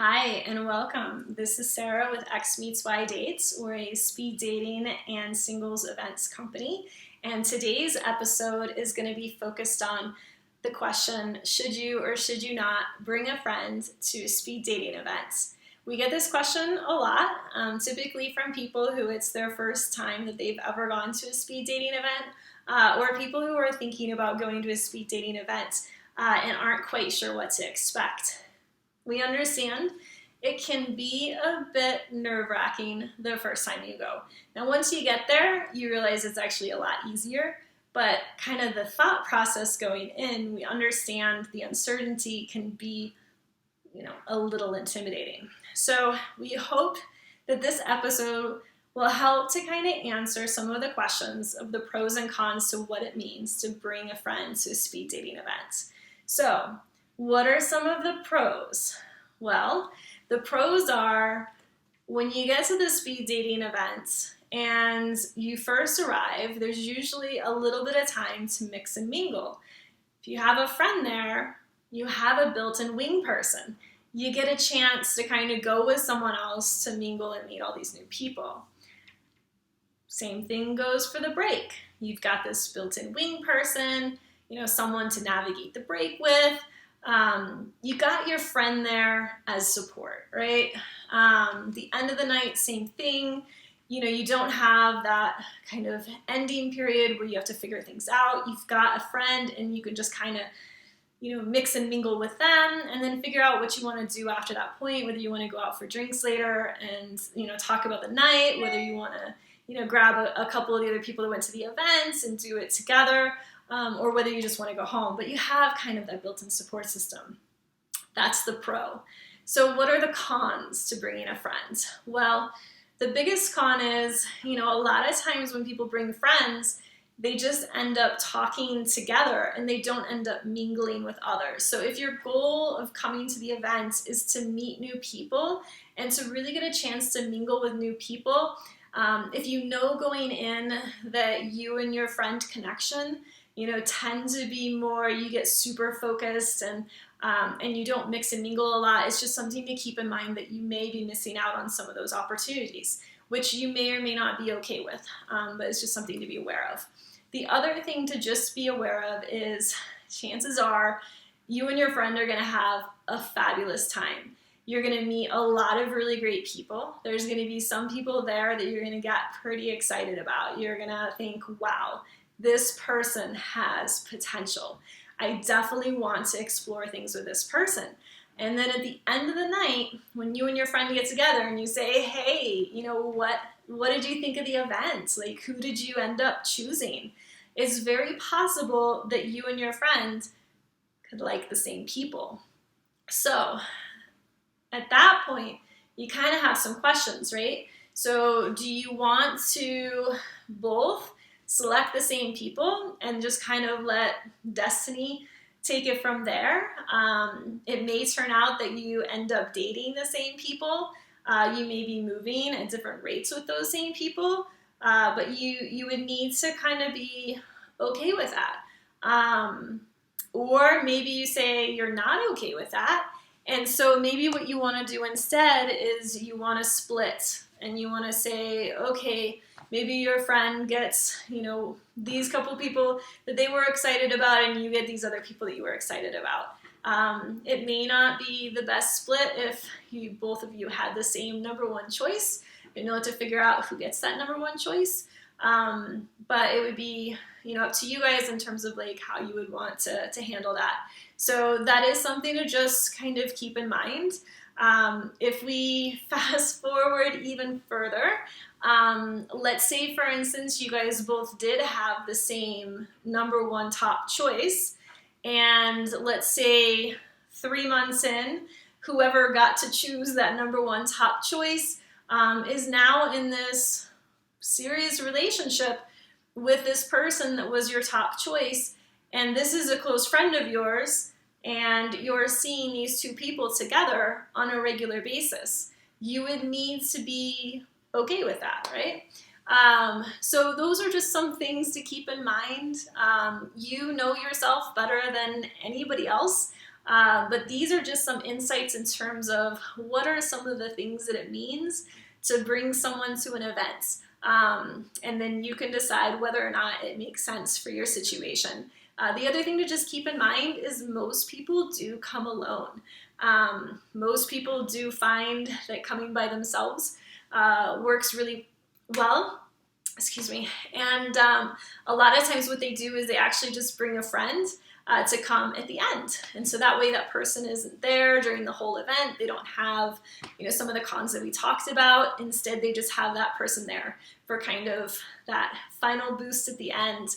Hi and welcome. This is Sarah with X Meets Y Dates. We're a speed dating and singles events company. And today's episode is going to be focused on the question, should you or should you not bring a friend to speed dating events? We get this question a lot, typically from people who it's their first time that they've ever gone to a speed dating event, or people who are thinking about going to a speed dating event and aren't quite sure what to expect. We understand it can be a bit nerve-wracking the first time you go. Now, once you get there, you realize it's actually a lot easier, but kind of the thought process going in, we understand the uncertainty can be, a little intimidating. So we hope that this episode will help to kind of answer some of the questions of the pros and cons to what it means to bring a friend to a speed dating event. So, what are some of the pros? Well, the pros are when you get to the speed dating event and you first arrive, there's usually a little bit of time to mix and mingle. If you have a friend there, you have a built-in wing person. You get a chance to kind of go with someone else to mingle and meet all these new people. Same thing goes for the break. You've got this built-in wing person, someone to navigate the break with. You got your friend there as support, right? The end of the night, same thing. You don't have that kind of ending period where you have to figure things out. You've got a friend and you can just kind of, mix and mingle with them and then figure out what you want to do after that point, whether you want to go out for drinks later and, talk about the night, whether you want to, grab a couple of the other people that went to the events and do it together. Or whether you just want to go home, but you have kind of that built-in support system. That's the pro. So what are the cons to bringing a friend? Well, the biggest con is, a lot of times when people bring friends, they just end up talking together and they don't end up mingling with others. So if your goal of coming to the event is to meet new people and to really get a chance to mingle with new people, if you know going in that you and your friend connection tend to be more, you get super focused and you don't mix and mingle a lot. It's just something to keep in mind that you may be missing out on some of those opportunities, which you may or may not be okay with, but it's just something to be aware of. The other thing to just be aware of is chances are you and your friend are going to have a fabulous time. You're going to meet a lot of really great people. There's going to be some people there that you're going to get pretty excited about. You're going to think, wow, this person has potential. I definitely want to explore things with this person. And then at the end of the night, when you and your friend get together and you say, hey, what did you think of the event? Like, who did you end up choosing? It's very possible that you and your friend could like the same people. So at that point, you kind of have some questions, right? So do you want to both select the same people and just kind of let destiny take it from there? It may turn out that you end up dating the same people. You may be moving at different rates with those same people, but you would need to kind of be okay with that. Or maybe you say you're not okay with that. And so maybe what you want to do instead is you want to split and you want to say, okay, maybe your friend gets, these couple people that they were excited about and you get these other people that you were excited about. It may not be the best split if both of you had the same number one choice. You have to figure out who gets that number one choice. But it would be, up to you guys in terms of like how you would want to handle that. So that is something to just kind of keep in mind. If we fast forward even further, let's say, for instance, you guys both did have the same number one top choice, and let's say 3 months in, whoever got to choose that number one top choice is now in this serious relationship with this person that was your top choice, and this is a close friend of yours, and you're seeing these two people together on a regular basis. You would need to be okay with that, right? So those are just some things to keep in mind. You know yourself better than anybody else. But these are just some insights in terms of what are some of the things that it means to bring someone to an event. And then you can decide whether or not it makes sense for your situation. The other thing to just keep in mind is most people do come alone. Most people do find that coming by themselves works really well. Excuse me. And a lot of times what they do is they actually just bring a friend to come at the end. And so that way that person isn't there during the whole event. They don't have, some of the cons that we talked about. Instead, they just have that person there for kind of that final boost at the end.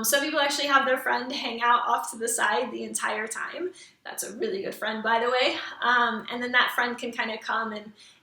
Some people actually have their friend hang out off to the side the entire time. That's a really good friend, by the way. And then that friend can kind of come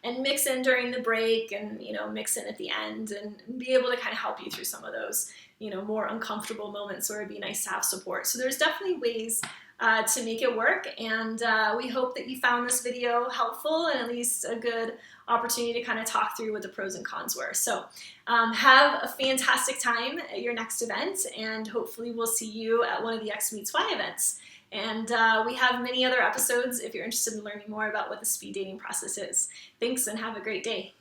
and mix in during the break and, mix in at the end and be able to kind of help you through some of those, more uncomfortable moments where it'd be nice to have support. So there's definitely ways to make it work. And we hope that you found this video helpful and at least a good opportunity to kind of talk through what the pros and cons were. So have a fantastic time at your next event, and hopefully we'll see you at one of the X Meets Y events. And we have many other episodes if you're interested in learning more about what the speed dating process is. Thanks and have a great day.